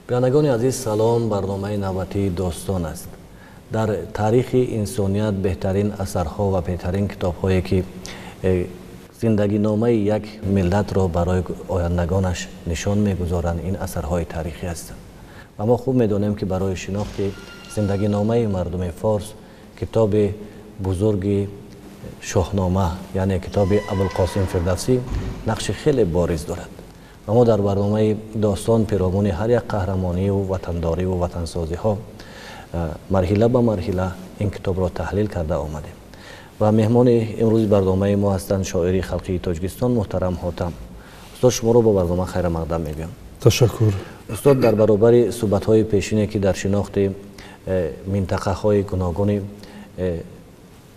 بینندگان عزیز سلام. برنامه نوبتی داستان است. در تاریخ انسانیت بهترین اثرها و بهترین کتاب‌هایی که زندگی نامه یک ملت را برای آیندگانش نشان می‌گذارند این اثرهای تاریخی هستند. و ما خوب می‌دانیم که برای شناخت زندگی نامه مردم فارس کتاب بزرگ شاهنامه یعنی کتاب ابوالقاسم فردوسی نقش خیلی بارز دارد. و ما در برنامه داستان پیرامون هر یک قهرمانی و وطنداری و وطنسازی ها مرحله به مرحله این کتاب را تحلیل کرده آمدیم. و مهمان امروز برنامه ما هستند شاعر خلقی تاجیکستان محترم حاتم. استاد شما را با برنامه خیر مقدم میگویم. تشکر. استاد، در برابر صحبت های پیشینی که در شناخت منطقه های گوناگون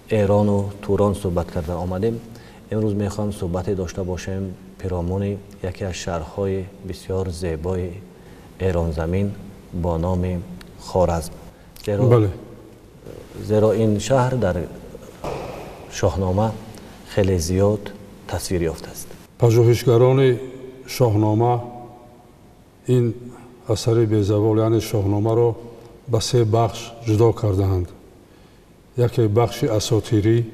ایران و توران صحبت کرده آمدیم، امروز میخوام صحبت داشته باشیم پیرامون یکی از شهرهای بسیار زیبای ایران زمین با نام خوارزم. زیرا این شهر در شاهنامه خیلی زیاد تصویر یافته است. پژوهشگران شاهنامه این اثر بی‌زوال یعنی شاهنامه را به سه بخش جدا کردند. یکی بخش اساطیری،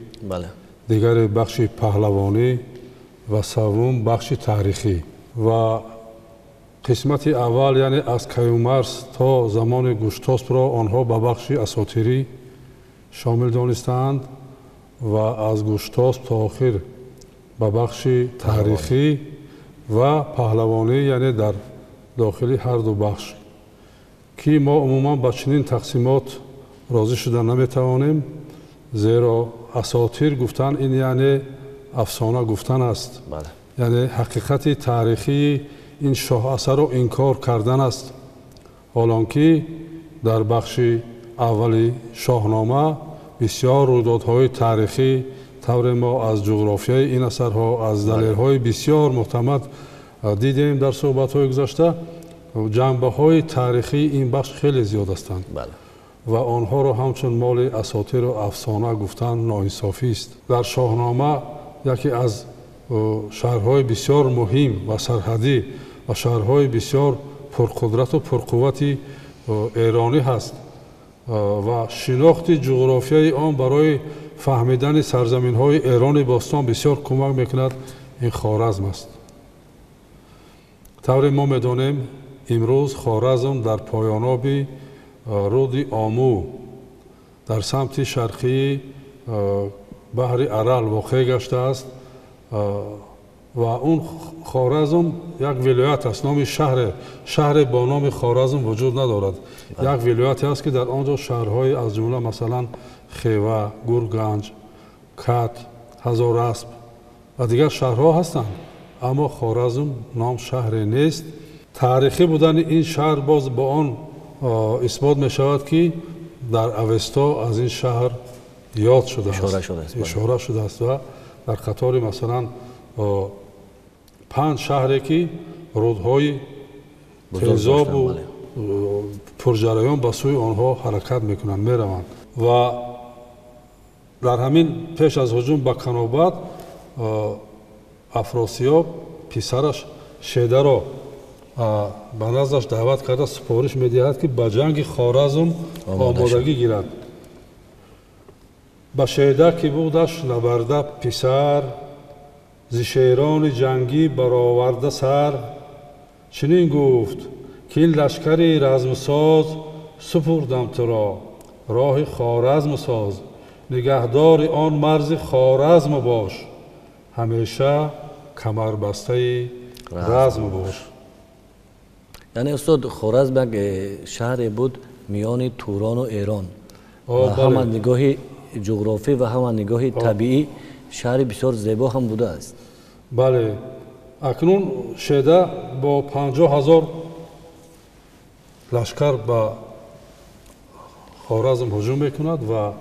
دیگر بخش پهلوانی و سوم بخش تاریخی. و قسمت اول یعنی از کیومرث تا زمان گوشتاسپ را آنها به بخش اساطیری شامل دانستند و از گوشتاسپ تا آخر به بخش تاریخی و پهلوانی یعنی در داخل هر دو بخش که ما عموما با چنین تقسیمات راضی شدن نمیتوانیم، زیرا اساطیر گفتن این یعنی افسانه گفتن است. یعنی حقیقت تاریخی این شاه اثر را انکار کردن است. حالانکه در بخش اولی شاهنامه بسیار رویدادهای تاریخی طور ما از جغرافیای این اثرها از دلایل بسیار معتمد دیدیم در صحبت‌های گذشته. جنبه‌های تاریخی این بخش خیلی زیاد هستند و آنها را همچون مال اساطیر و افسانه گفتن ناانصافی است. در شاهنامه یکی از شهرهای بسیار مهم و سرحدی و شهرهای بسیار پرقدرت و پرقوت ایرانی هست و شناخت جغرافیای آن برای فهمیدن سرزمین‌های ایران باستان بسیار کمک می‌کند. این خوارزم است. طور ما می‌دانیم امروز خوارزم در پایان‌آب رود آمو در سمت شرقی بحر ارل واقع گشته است و اون خوارزم یک ولایت است. نام شهر با نام خوارزم وجود ندارد. یک ولایت است که در آنجا شهرهای از جمله مثلا خیوه، گورگنج، کت، هزاراسپ و دیگر شهرها هستند، اما خوارزم نام شهر نیست. تاریخی بودن این شهر باز با آن اثبات می شود که در اوستا از این شهر یاد شده است، اشاره شده است و در قطار مثلا 5 شهری که رودهای تیزاب و پرجریان به سوی آنها حرکت میکنند میروند. و در همین پیش از هجوم به کنابت افراسیاب پسرش شیده را به نزدش دعوت کرده سپارش میدهد که به جنگ خوارزم آمادگی گیرد. به شیده که بودش نبرده پسر، ز شیران جنگی برآورده سر. چنین گفت که این لشکری رزمساز سپردم تو را، راه خوارزم ساز. نگهدار آن مرز خوارزم باش، همیشه کمربسته رزم باش. یعنی استاد خوارزم یک شهر بود میان توران و ایران و هم نگاه جغرافی و هم نگاه طبیعی شهر بسیار زیبا هم بوده است. بله، اکنون شیده با 50,000 لشکر به خوارزم هجوم میکند و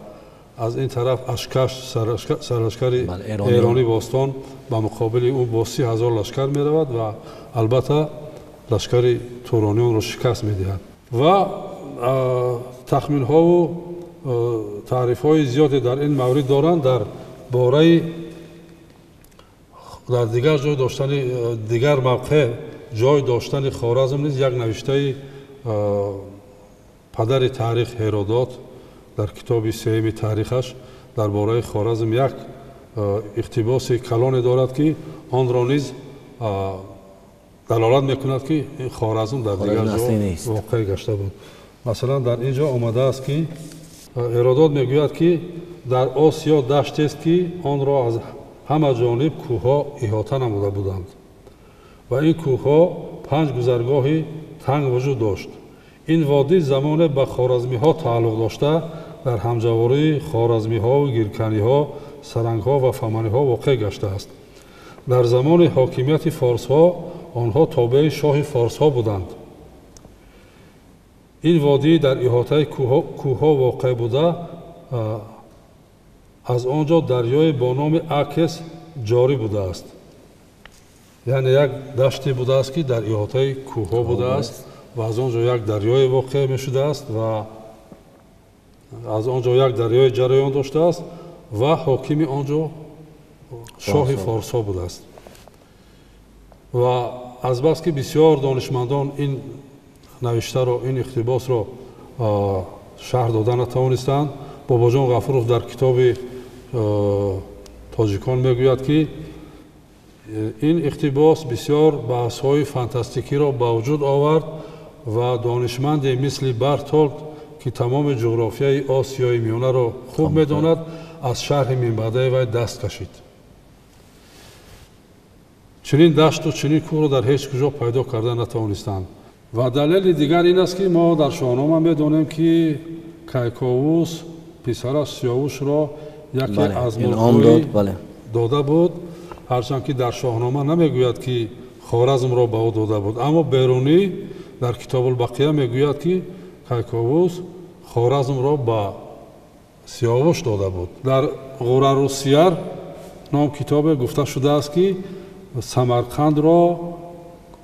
از این طرف اشکش سرلشکر ایرانی باستان به مقابل او با 30,000 لشکر می رود و البته لشکر تورانیان را شکست می دهد. و تخمین ها و تعریف های زیادی در این مورد دارند. در باره در دیگر جای داشتن دیگر موقع جای داشتن خوارزم نیز یک نوشته падари таърих Ҳеродот дар китоби сеюми таърихаш дар бораи Хоразм як иқтибоси калоне дорад ки онро низ далолат мекунад ки Хоразм дар дигар ҷо воқеъ гашта буд. Масалан дар ин ҷо омадааст ки Ҳеродот мегӯяд ки дар Осиё даштест ки онро аз ҳама ҷониб кӯҳҳо иҳота намуда буданд ва ин кӯҳҳо 5 гузаргоҳи танг вуҷуд дошт. ин водӣ замоне ба хоразмиҳо тааллуқ дошта дар ҳамҷавории хоразмиҳову гирканиҳо, сарангҳо ва фаманиҳо воқеъ гаштааст. дар замони ҳокимияти форсҳо онҳо тобеи шоҳи форсҳо буданд. ин водӣ дар иҳотаи кӯҳҳо воқеъ буда аз он ҷо дарёе бо номи Акес ҷорӣ будааст. яъне як даште будааст ки дар иҳотаи кӯҳҳо будааст ва аз он ҷо як дарёе воқеъ мешудааст ва аз он ҷо як дарёе ҷараён доштааст ва ҳокими он ҷо шоҳи форсҳо будааст. ва азбас ки бисёр донишмандон ин навиштаро ин иқтибосро шаҳр дода натавонистанд, бобоҷон Ғафуров дар китоби тоҷикон мегӯяд ки ин иқтибос бисёр баҳсҳои фантастикиро ба вуҷуд овард ва донишманде мисли Бартолд ки тамоми ҷуғрофияи Осиёи миёнаро хуб медонад, аз шарҳи минбаъдаи вай даст кашид. чунин дашту чунин кӯҳро дар ҳеҷ куҷо пайдо карда натавонистанд. ва далели дигар ин аст ки мо дар шоҳнома медонем ки Кайковус писараш Сиёвушро яке аз мулкҳои дода буд, ҳарчанд ки дар шоҳнома намегӯяд ки Хоразмро ба ӯ дода буд, аммо берунӣ дар Китобулбақия мегӯяд ки Кайковус Хоразмро ба Сиёвуш дода буд. дар Ғурарусияр ном китобе гуфта шудааст ки Самарқандро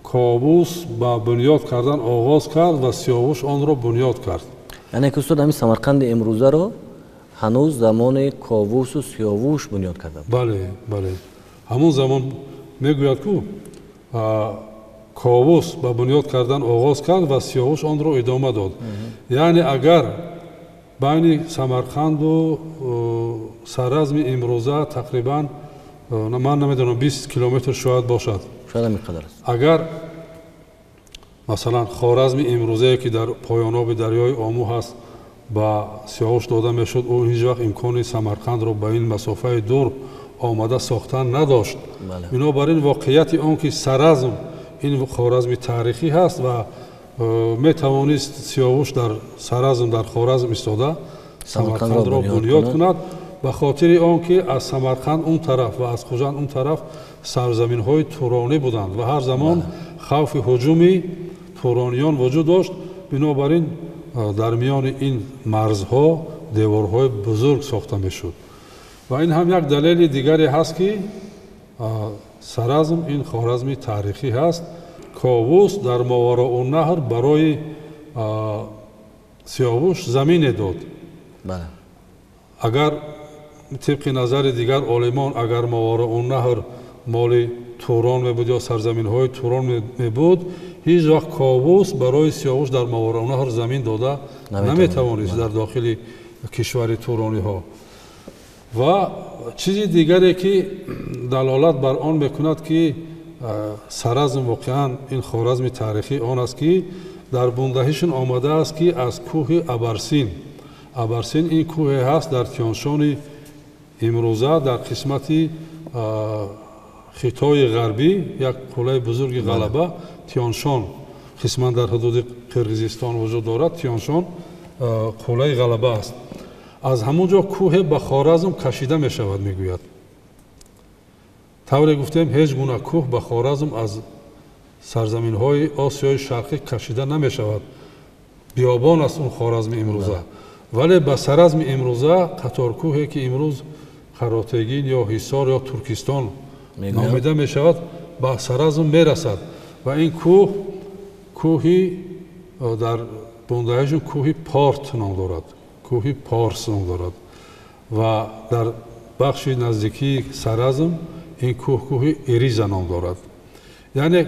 Ковус ба бунёд кардан оғоз кард ва Сиёвуш онро бунёд кард. яъне ки устод ҳамин Самарқанди имрӯзаро ҳанӯз замони Ковусу Сиёвуш бунёд карда буд. бале бале ҳамон замон мегӯяд ку Ковус ба бунёд кардан оғоз кард ва Сиёвуш онро идома дод. яъне агар байни Самарқанду сарразми имрӯза тақрибан ман намедонам 20 километр шояд бошад. шояд ҳамин қадар аст. агар масалан Хоразми имрӯзае ки дар поёноби дарёи Ому ҳаст ба Сиёвуш дода мешуд, ӯ ҳеҷ вақт имкони Самарқандро ба ин масофаи дур омада сохтан надошт. бинобар ин воқеияти он ки сарразм ин Хоразми таърихӣ ҳаст ва метавонист Сиёвуш дар сарразм дар Хоразм истода Самарқандро бунёд кунад, ба хотири он ки аз Самарқанд он тараф ва аз Хужанд он тараф сарзаминҳои туронӣ буданд ва ҳар замон хавфи ҳуҷуми турониён вуҷуд дошт. бинобар ин дар миёни ин марзҳо деворҳои бузург сохта мешуд. ва ин ҳам як далели дигаре ҳаст ки сарразм ин Хоразми таърихӣ ҳаст. Ковус дар Мовароунаҳр барои Сиёвуш замине дод. агар тибқи назари дигар олимон агар Мовароунаҳр моли Турон мебуд ё сарзаминҳои Турон мебуд, ҳеҷ вақт Ковус барои Сиёвуш дар Мовароунаҳр замин дода наметавонист дар дохили кишвари турониҳо. ва чизи дигаре ки далолат бар он мекунад ки сарразм воқеан ин Хоразми таърихӣ он аст ки дар бундаҳишон омадааст ки аз кӯҳи Абарсин ин кӯҳе ҳаст дар Тионшони имрӯза дар қисмати хитои ғарбӣ, як қулаи бузурги ғалаба Тионшон қисман дар ҳудуди Қирғизистон вуҷуд дорад. Тионшон қулаи ғалаба аст. аз ҳамон ҷо кӯҳе ба Хоразм кашида мешавад мегӯяд. тавре гуфтем ҳеҷ гуна кӯҳ ба Хоразм аз сарзаминҳои Осиёи шарқӣ кашида намешавад. биёбон аст он Хоразми имрӯза. вале ба сарразми имрӯза қаторкӯҳе ки имрӯз Қаротегин ё Ҳисор ё Туркистон номида мешавад, ба сарразм мерасад. ва ин кӯҳи дар бундаҳишон кӯҳи Порт ном дорад, кӯҳи Порс ном дорад. ва дар бахши наздикии сарразм ин кӯҳи Ириза ном дорад. яъне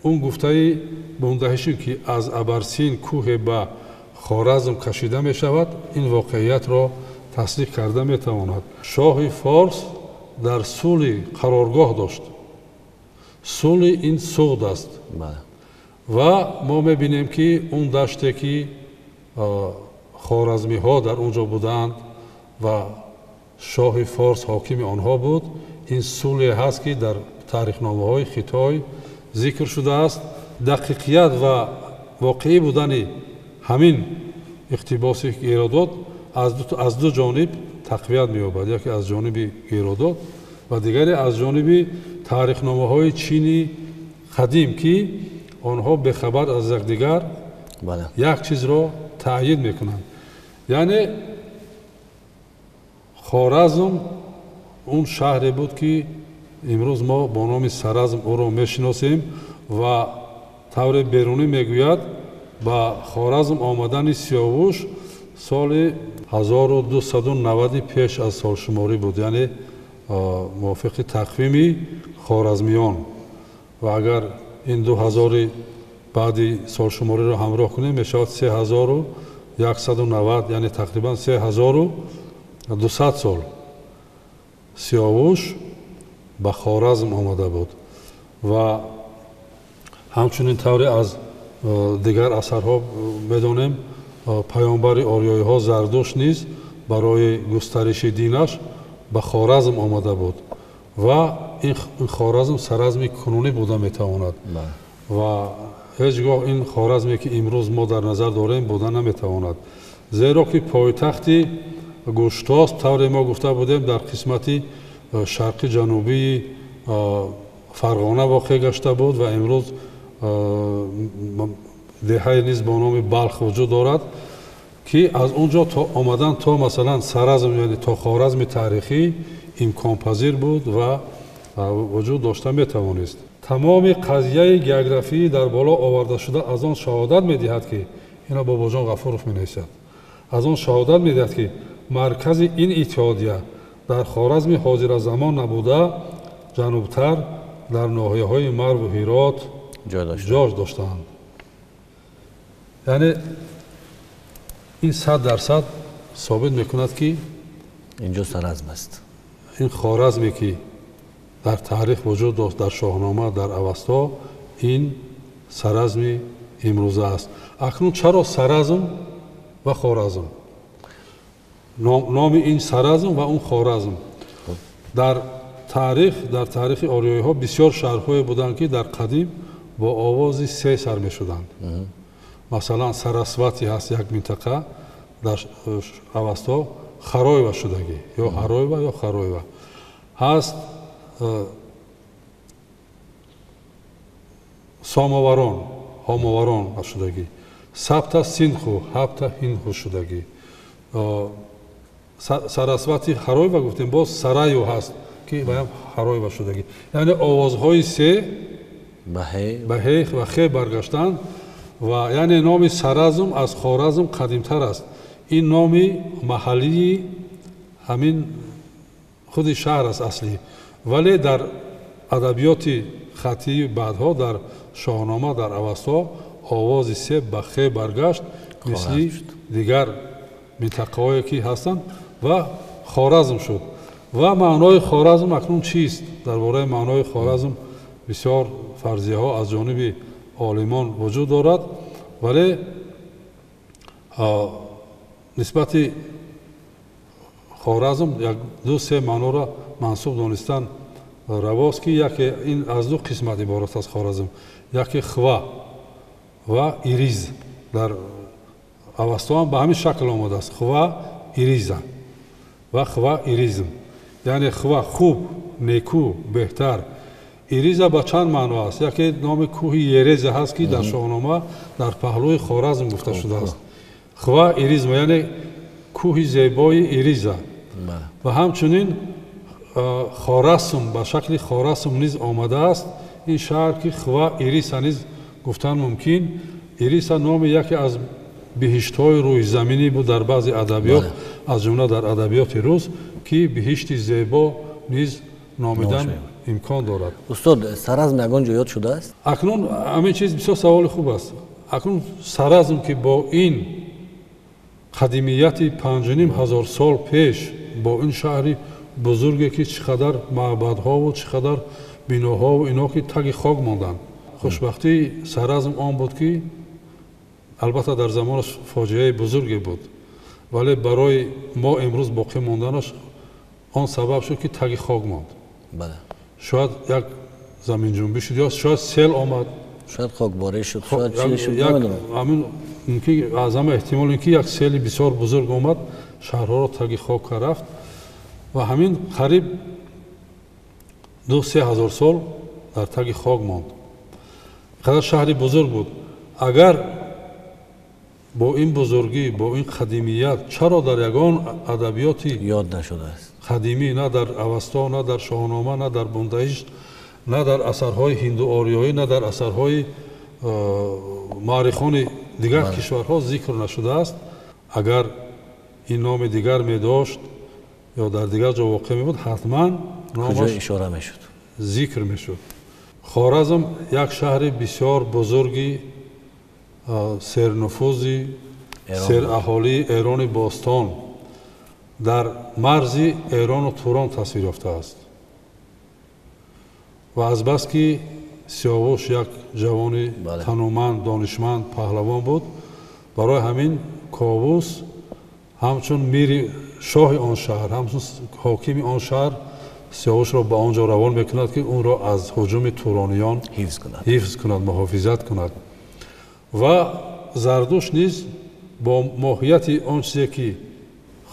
اون گفته بوندهشی که از ابرسین کوه با خارزم کشیده می شود این واقعیت را تصدیق کرده می تواند. شاه فارس در سولی قرارگاه داشت. سولی این سود است و ما می بینیم که اون دشته که خوارزمی ها در اونجا بودند و شاه فارس حاکم آنها بود این سولی هست که در تاریخنامه های خطای ذکر شده است. دقیقیت و واقعی بودن همین اقتباس هرودوت از دو جانب تقویت می‌یابد، یکی از جانب هرودوت و دیگری از جانب تاریخنامه های چینی قدیم که آنها به خبر از یکدیگر یک چیز را تأیید میکنند. یعنی خوارزم اون شهری بود که امروز ما با نام سرزم او را میشناسیم و طور بیرونی میگوید با خوارزم آمدن سیاوش سال 1290 پیش از سال شماری بود، یعنی موافق تقویم خوارزمیان و اگر این 2000 بعدی سال شماری را همراه کنیم میشود 3190 یعنی تقریبا 3200 سال سیاوش به خوارزم آمده بود و همچنین طوری از دیگر اثرها بدانیم پیامبر آریایی ها زردشت نیز برای گسترش دینش به خوارزم آمده بود و این خوارزم سرزمی کنونی بوده میتواند و هیچگاه این خوارزمی که امروز ما در نظر داریم بوده نمیتواند، زیرا که پایتخت گشتاسپ طوری ما گفته بودیم در قسمتی شرقی جنوبی فرغانه واقع گشته بود و امروز دهه نیز با نام بلخ وجود دارد که از اونجا تا آمدن تا مثلا سرزم یعنی تا خوارزم تاریخی امکان پذیر بود و وجود داشته میتوانست. تمام قضیه گئوگرافی در بالا آورده شده از آن شهادت میدهد که اینا بابا جان غفورов مینویسد، از آن شهادت میدهد که مرکز این اتحادیه در خوارزم حاضر زمان نبوده جنوبتر در ناحیه های مرو و هرات جای داشتند. یعنی این 100% ثابت میکند که اینجا سرزم است. این خوارزمی که در تاریخ وجود داشت در شاهنامه در اوستا این سرزم امروزه است. اکنون چرا سرزم و خوارزم؟ نام این سرزم و اون خوارزم در تاریخ آریایی ها بسیار شهرهای بودند که در قدیم با آواز سه سر می شدند. مثلا سراسواتی هست یک منطقه در اوستا خرایوه شدگی یا هرایوه یا خرایوه هست، ساماوران هاماوران شدگی، سبت سینخو هبت هینخو شدگی. سراسواتی خرایوه گفتیم، باز سرایو هست که باید خرایوه شدگی، یعنی آوازهای سه به هی و خی برگشتند و یعنی نام سرزم از خوارزم قدیمتر است. این نام محلی همین خود شهر است اصلی، ولی در ادبیات خطی بعدها در شاهنامه در اوستا آواز سه به خی برگشت مثل دیگر منطقه‌هایی که هستند و خوارزم شد. و معنای خوارزم اکنون چیست؟ درباره معنای خوارزم بسیار فرضیه ها از جانب عالمان وجود دارد، ولی نسبت خوارزم یک دو سه معنا را منسوب دانستن رواست که یکی این از دو قسمت عبارت است خوارزم، یکی خوا و ایریز در اوستا هم به همین شکل آمده است، خوا ایریزه و خوا ایریزم، یعنی خوا خوب نیکو بهتر، ایریزه با چند معنا است. یکی نام کوه یریزه هست که در شاهنامه در پهلوی خوارزم گفته شده است، خوا ایریزم یعنی کوه زیبای ایریزه و همچنین خوارسم به شکل خوارسم نیز آمده است. این شهر که خوا ایریسه نیز گفتن ممکن. ایریسه نام یکی از بهشت‌های روی زمینی بود در بعضی ادبیات از جمله در ادبیات روز که بهشت زیبا نیز номидан имкон дорад. устод Саразм ягон ҷо ёд шудааст? акнун ҳамин чиз бисёр саволи хуб аст. акнун Саразм ки бо ин қадимияти 5500 сол пеш, бо ин шаҳри бузурге ки чӣ қадар маъбадҳову чӣ қадар биноҳову ино ки таги хок монданд. хушбахтии Саразм он буд ки албатта дар замонаш фоҷиаи бузурге буд, вале барои мо имрӯз боқӣ монданаш он сабаб шуд ки таги хок монд. шояд як заминҷунбӣ шуд ё шояд сел омад, шояд хокборӣ шуд, шояд чӣ шуд, ҳамин аз ҳама эҳтимол ин ки як сели бисёр бузург омад, шаҳрҳоро таги хок рафт ва ҳамин қариб 2-3 ҳазор сол дар таги хок монд. қадар шаҳри бузург буд. агар бо ин бузургӣ, бо ин қадимият чаро дар ягон адабиёти ёд нашудааст? қадимӣ, на дар Авасто, на дар Шоҳнома, на дар Бундаишт, на дар асарҳои ҳиндуориёӣ, на дар асарҳои маърихони дигар кишварҳо зикр нашудааст. агар ин номи дигар медошт ё дар дигар ҷо воқеъ мебуд, ҳатман номаш ишора мешуд, зикр мешуд. Хоразм як шаҳри бисёр бузурги сернуфузи сераҳолии Эрони бостон дар марзи Эрону Турони тасвир ёфтааст. ва азбаски Сиёвуш як ҷавони танӯманд, донишманд, паҳлавон буд, барои ҳамин Ковус ҳамчун мири шоҳи он шаҳр, ҳамчун ҳокими он шаҳр Сиёвушро ба он ҷо равон мекунад ки онро аз ҳуҷуми турониён ҳифз кунад, муҳофизат кунад. ва Зардуш низ бо моҳияти он чизе ки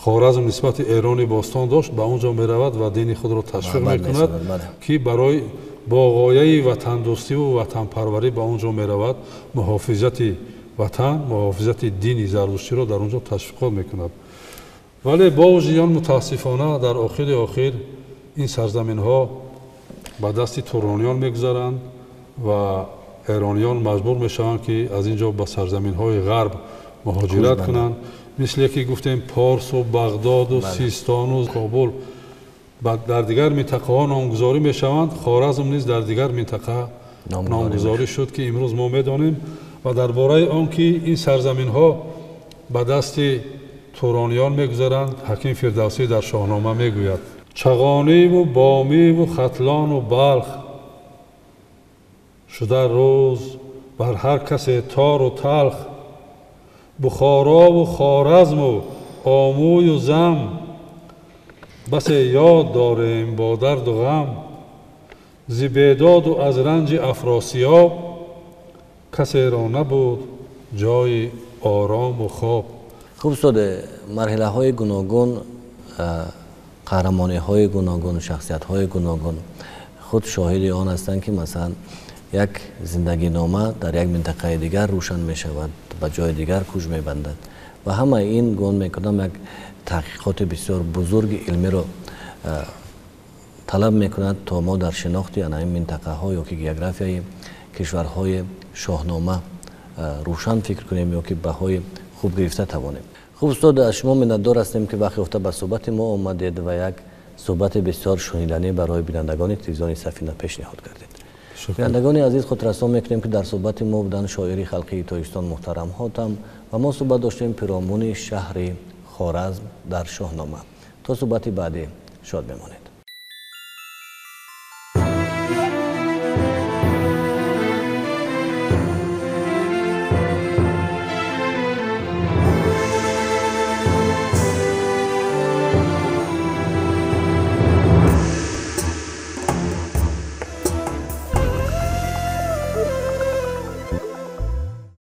Хоразм нисбати Эрони бостон дошт, ба он ҷо меравад ва дини худро ташвиқ мекунад ки барои бо ғояи ватандӯстиву ватанпарварӣ ба он ҷо меравад, муҳофизати ватан, муҳофизати дини зардуштиро дар он ҷо ташвиқот мекунад. вале бо вуҷуди он мутаассифона дар охири охир ин сарзаминҳо ба дасти турониён мегузаранд ва эрониён маҷбур мешаванд ки аз ин ҷо ба сарзаминҳои ғарб муҳоҷират кунанд. мисли ки гуфтем Порсу, Бағдоду, Систону, Кобул дар дигар минтақаҳо номгузорӣ мешаванд. Хоразм низ дар дигар минтақа номгузорӣ шуд ки имрӯз мо медонем. ва дар бораи он ки ин сарзаминҳо ба дасти турониён мегузаранд, ҳаким Фирдавсӣ дар Шоҳнома мегӯяд: чағониву бомиву хатлону балх шуда рӯз бар ҳар касе тору талх, бухорову хоразму омӯю зам, басе ёд дорем бо дарду ғам, зи бедоду аз ранҷи афросиёб, касеро набуд ҷои орому хоб. хуб устод, марҳилаҳои гуногун, қаҳрамониҳои гуногун, шахсиятҳои гуногун худ шоҳиди он ҳастанд ки масалан як зиндагинома дар як минтақаи дигар рӯшан мешавад, ба ҷои дигар кӯч мебандад ва ҳамаи ин гумон мекунам як таҳқиқоти бисёр бузурги илмиро талаб мекунад то мо дар шинохти ин минтақаҳо ё ки географияи кишварҳои шоҳнома рӯшан фикр кунем ё ки баҳои хуб гирифта тавонем. хуб устод, аз шумо миннатдор ҳастем ки вақти офта ба суҳбати мо омадед ва як суҳбати бисёр шуниданӣ барои бинандагони телевизиони Сафина пешниҳод кардед. бинандагони азиз худрасон мекунем ки дар суҳбати мо буданд шоири халқии Тоҷикистон муҳтарам Ҳотам ва мо суҳбат доштем пиромони шаҳри Хоразм дар Шоҳнома. то суҳбати баъдӣ шод бемонед.